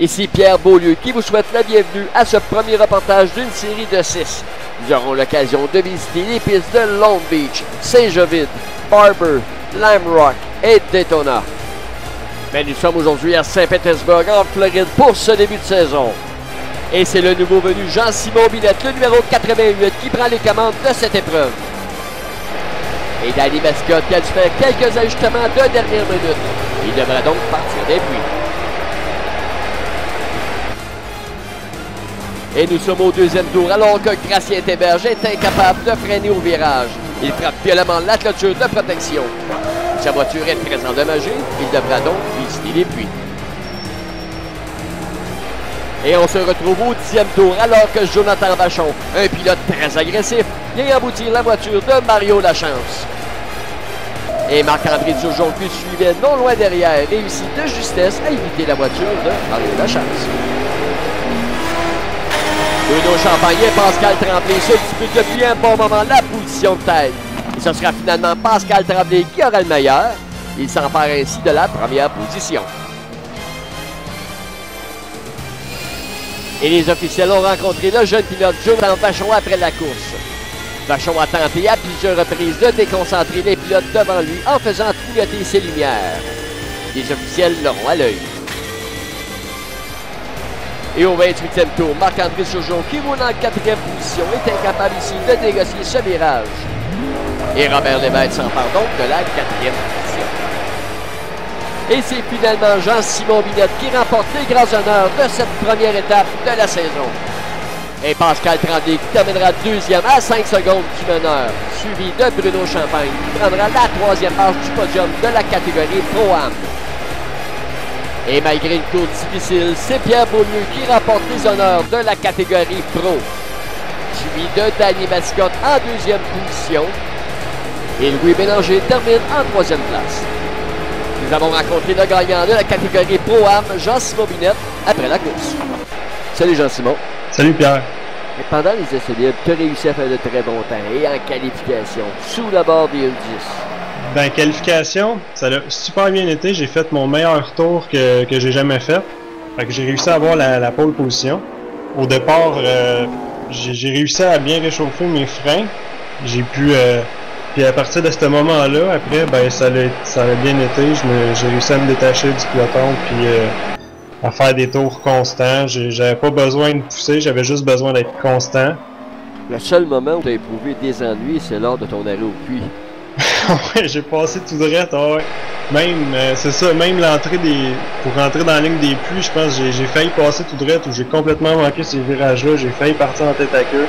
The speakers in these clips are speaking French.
Ici Pierre Beaulieu qui vous souhaite la bienvenue à ce premier reportage d'une série de 6. Nous aurons l'occasion de visiter les pistes de Long Beach, Saint-Jovite, Barber, Lime Rock et Daytona. Mais nous sommes aujourd'hui à Saint-Pétersbourg en Floride pour ce début de saison. Et c'est le nouveau venu Jean-Simon Binette, le numéro 88, qui prend les commandes de cette épreuve. Et Danny Mascotte qui a dû faire quelques ajustements de dernière minute. Il devra donc partir des puits. Et nous sommes au deuxième tour alors que Gracien Téberge est incapable de freiner au virage. Il frappe violemment la clôture de protection. Sa voiture est très endommagée. Il devra donc visiter les puits. Et on se retrouve au 10e tour alors que Jonathan Vachon, un pilote très agressif, vient aboutir la voiture de Mario Lachance. Et Marc-André Turgeon qui suivait non loin derrière réussit de justesse à éviter la voiture de Mario Lachance. Bruno Champagne et Pascal Tremblay se disputent depuis un bon moment la position de tête. Et ce sera finalement Pascal Tremblay qui aura le meilleur. Il s'empare ainsi de la première position. Et les officiels ont rencontré le jeune pilote Jonathan Vachon après la course. Vachon a tenté à plusieurs reprises de déconcentrer les pilotes devant lui en faisant clignoter ses lumières. Les officiels l'auront à l'œil. Et au 28e tour, Marc-André Turgeon, qui roule en 4e position, est incapable ici de négocier ce virage. Et Robert Lévesque s'empare donc de la 4e position. Et c'est finalement Jean-Simon Binette qui remporte les grands honneurs de cette première étape de la saison. Et Pascal Tremblay qui terminera deuxième à 5 secondes du meneur, suivi de Bruno Champagne qui prendra la 3e marche du podium de la catégorie Pro-Am. Et malgré une course difficile, c'est Pierre Beaulieu qui remporte les honneurs de la catégorie Pro, suivi de Danny Mascotte en 2e position. Et Louis Bélanger termine en 3e place. Nous avons rencontré le gagnant de la catégorie Pro-Am, Jean-Simon Binette, après la course. Salut Jean-Simon. Salut Pierre. Et pendant les essais libres, tu as réussi à faire de très bons temps et en qualification, sous la barre des E10. Ben, qualification, ça a super bien été. J'ai fait mon meilleur tour que j'ai jamais fait. Fait que j'ai réussi à avoir la pole position. Au départ, j'ai réussi à bien réchauffer mes freins. J'ai pu... puis à partir de ce moment-là, après, ben ça a bien été. J'ai réussi à me détacher du peloton puis à faire des tours constants. J'avais pas besoin de pousser, j'avais juste besoin d'être constant. Le seul moment où tu as éprouvé des ennuis, c'est lors de ton arrêt au puits. Ouais, j'ai passé tout droit, ouais. Même, c'est ça, même l'entrée pour rentrer dans la ligne des puits, je pense que j'ai failli passer tout droit où j'ai complètement manqué ces virages-là. J'ai failli partir en tête à queue.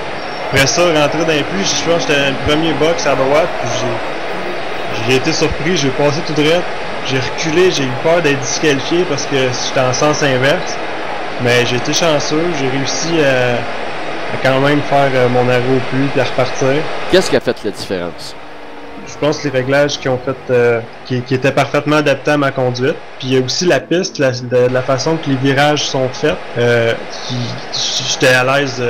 Après ça, rentrer dans les puits, je pense que j'étais le premier box à droite, puis j'ai été surpris, j'ai passé tout droit. J'ai reculé, j'ai eu peur d'être disqualifié parce que j'étais en sens inverse. Mais j'ai été chanceux, j'ai réussi à quand même faire mon arrêt au puits et à repartir. Qu'est-ce qui a fait la différence? Je pense que les réglages qui ont fait qui étaient parfaitement adaptés à ma conduite. Puis il y a aussi la piste, la façon que les virages sont faits. J'étais à l'aise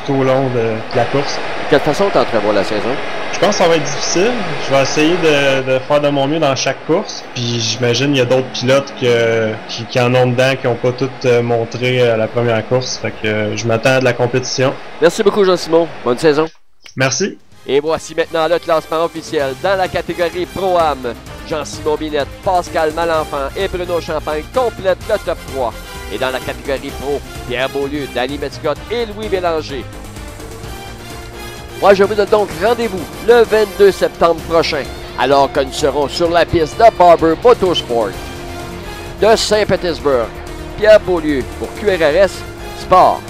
tout au long de la course. De quelle façon tu entrevois la saison? Je pense que ça va être difficile. Je vais essayer de faire de mon mieux dans chaque course. Puis j'imagine qu'il y a d'autres pilotes qui en ont dedans, qui n'ont pas toutes montré à la première course. Fait que je m'attends à de la compétition. Merci beaucoup Jean-Simon. Bonne saison. Merci. Et voici maintenant le classement officiel dans la catégorie Pro-Am. Jean-Simon Binette, Pascal Malenfant et Bruno Champagne complètent le top 3. Et dans la catégorie Pro, Pierre Beaulieu, Danny Mascotte et Louis Bélanger. Moi, je vous donne donc rendez-vous le 22 septembre prochain, alors que nous serons sur la piste de Barber Motorsport. De Saint-Pétersbourg, Pierre Beaulieu pour QRRS Sport.